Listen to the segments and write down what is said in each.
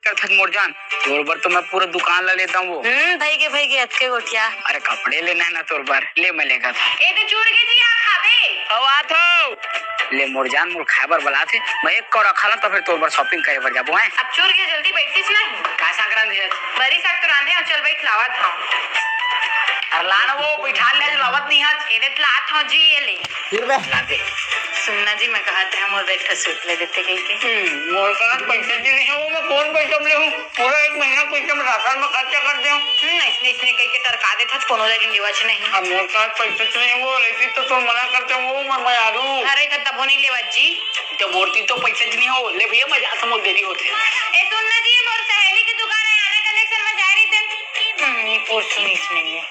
करथस मोर जान, तोर बर तो मैं पूरा दुकान ला लेता हूँ। भाई के अच्छे गोठिया। अरे कपड़े लेना है ना तोर बर, ले मैं लेगा था। ए तो चूर के जी आ खाबे। आत हो ले मोर जान, मोर खाबर बला थे, मैं एक को रखा ला तो फिर तोर बर शॉपिंग करे बर जाबो है। अब चूर के जल्दी बैठिस नहीं। का साकरान है बरी साग तो रांधे चल बैठ लावत हूं। अरे लाना वो बैठा ले लावत नहीं हाथ एदे लात हो जी ये ले फिर बे ला दे। सुनना जी मैं कहते हैं मोर बैठा सूट ले देते कहीं के। मोर का पैसे जी नहीं है वो, मैं कौन पैसा ले हूं, पूरा एक महीना पैसा में राशन में खर्चा कर दे हूं। इसने कहीं के टरका दे था कोनो लगी लेवच नहीं। अब मोर का पैसे नहीं है वो, लेती तो मना करते हूं मैं आलू। अरे तब नहीं लेवत जी, तो मोरती तो पैसे जी नहीं हो ले भैया, मजा समझ देरी होते। ए सुनना जी मोर सहेली की दुकान है, आने कलेक्शन में जा रही थे। पोर्शन इसमें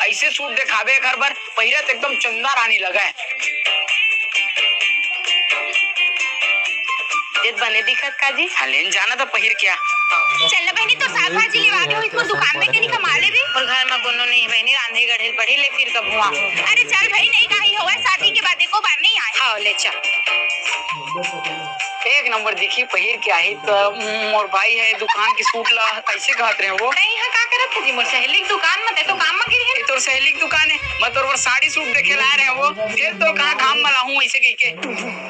ऐसे सूट दिखावे घर भर पहिरा तो एकदम चंदा रानी लगा है। बने दिखत का जी लेन जाना तो पहिर क्या चल बहनी तो साग भाजी लेवा दे इसको दुकान में कहीं कमा ले भी और घर में कोनो नहीं बहनी रांधे गढ़े पढ़ी ले फिर कब हुआ। अरे चल भाई नहीं कहीं होगा शादी के बाद एको बार नहीं आए। हाँ ले चल एक नंबर दिखी पहिर क्या है तो मोर भाई है दुकान की सूट ला ऐसे कहत रहे वो नहीं है का करत जी मोर सहेली की दुकान में तो काम में गिरी है। तोर सहेली की दुकान है, मैं तोर साड़ी सूट देखे ला रहे वो, फिर तो कहां काम में लाऊं ऐसे कह के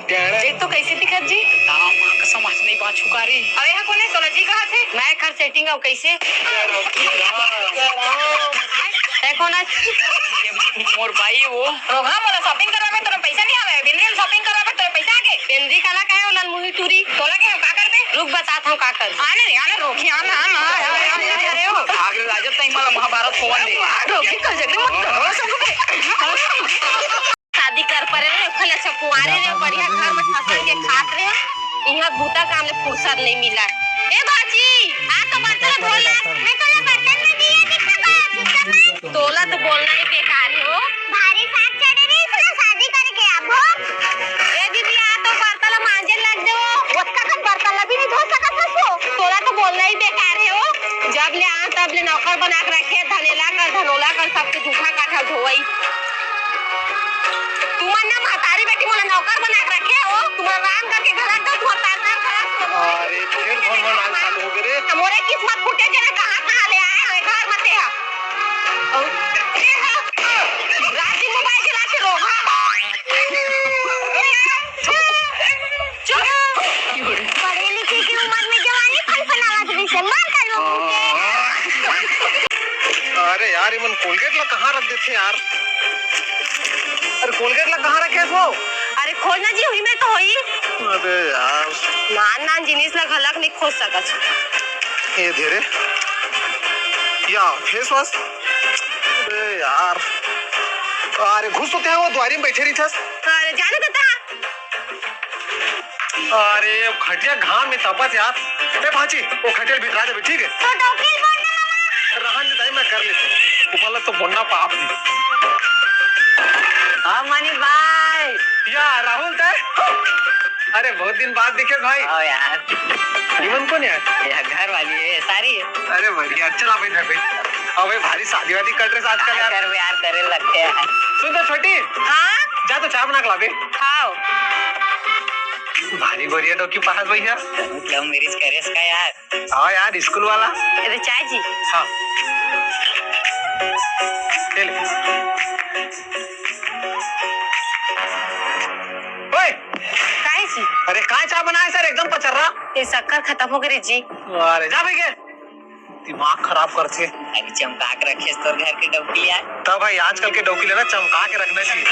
देख तो कैसे दिखत जी मां का समझ नहीं बात छुकारी। अरे हां कोने तोला जी कहा थे मैं कर सेटिंग और कैसे देखो ना मोर भाई है वो प्रोग्राम वाला शॉपिंग करवा में तोरा पैसा नहीं आवे, बिंद्री शॉपिंग करवा में तोरा पैसा आगे बिंद्री काला काहे ओलन मुही टूरी तोला के का करबे रुक बताता हूं का कर आने रोकी आना अरे ओ आगे राजा तई मला महाभारत होवन दे रोकी कर जगरे मत करो सब शादी कर परे रे खले सब कुआरे रे बढ़िया घर में ठसन के खात रे इहां बूता काम ले फुर्सत नहीं मिला। ए बाजी आ तो बर्तन धोला मैं तोला बर्तन में दिया दिखा तोला तो बोलना ही बेकार हो भारी साग चढ़े रे इसलिए शादी करके आबो। ए दीदी आ तो बर्तन मांजे लग जाओ ओतका कन बर्तन भी नहीं धो सकत हो तोला तो बोलना ही बेकार है हो। जब ले आ तब ले नौकर बना के रखे धनेला कर धनोला कर सबके जूठा काठा धोई तुमने महतारी बेटी मोला नौकर बना के रखे हो तुम्हारा राम करके घर का तुम तारना खराब। अरे फिर कौन नाल चालू हो गए रे मोरे किस्मत फूटे जरा कहां ले आए है घर मत है राजी मोबाइल चला के रोगा पढ़े लिखे की उम्र में जवानी फनफनावत रही से मार कर लो के। अरे यार ये मन कोलगेट ला कहाँ रख देते यार, अरे कोलगेट ला कहाँ रखे हो? अरे खोलना जी हुई में तो होई। अरे यार नान जिनिस ला घलक नहीं खोज सकत ये धीरे या फेस वॉश। अरे यार अरे घुस तो वो द्वारी में बैठे रही थस। अरे जाने देता अरे खटिया घाम में तपत यार। ए भाजी वो खटिया बिठा दे ठीक है तो टोपी बोलना मामा रहन दे मैं कर लेते तुम्हारा तो बोलना पाप नहीं। हां मनी भाई या राहुल थे अरे बहुत दिन बाद दिखे भाई। ओ यार जीवन कौन यार घर वाली है सारी है। अरे बढ़िया चला भाई भाई अबे भारी शादी वादी कर रहे आजकल यार करे लगते हैं। सुन तो छोटी हाँ जा तो चाय बना के लाबे खाओ भारी गोरिया तो की पास भैया लव मैरिज करे इसका यार। हाँ यार स्कूल वाला ये चाय जी हाँ ले ले ओए काहे जी अरे कहाँ चाय बनाए सर एकदम पचर रहा। ये शक्कर खत्म हो गई जी। अरे जा भाई के दिमाग खराब करते अभी चमका के रखे तो घर के डबकी यार। तब भाई आजकल के डौकी लेना चमका के रखना चाहिए।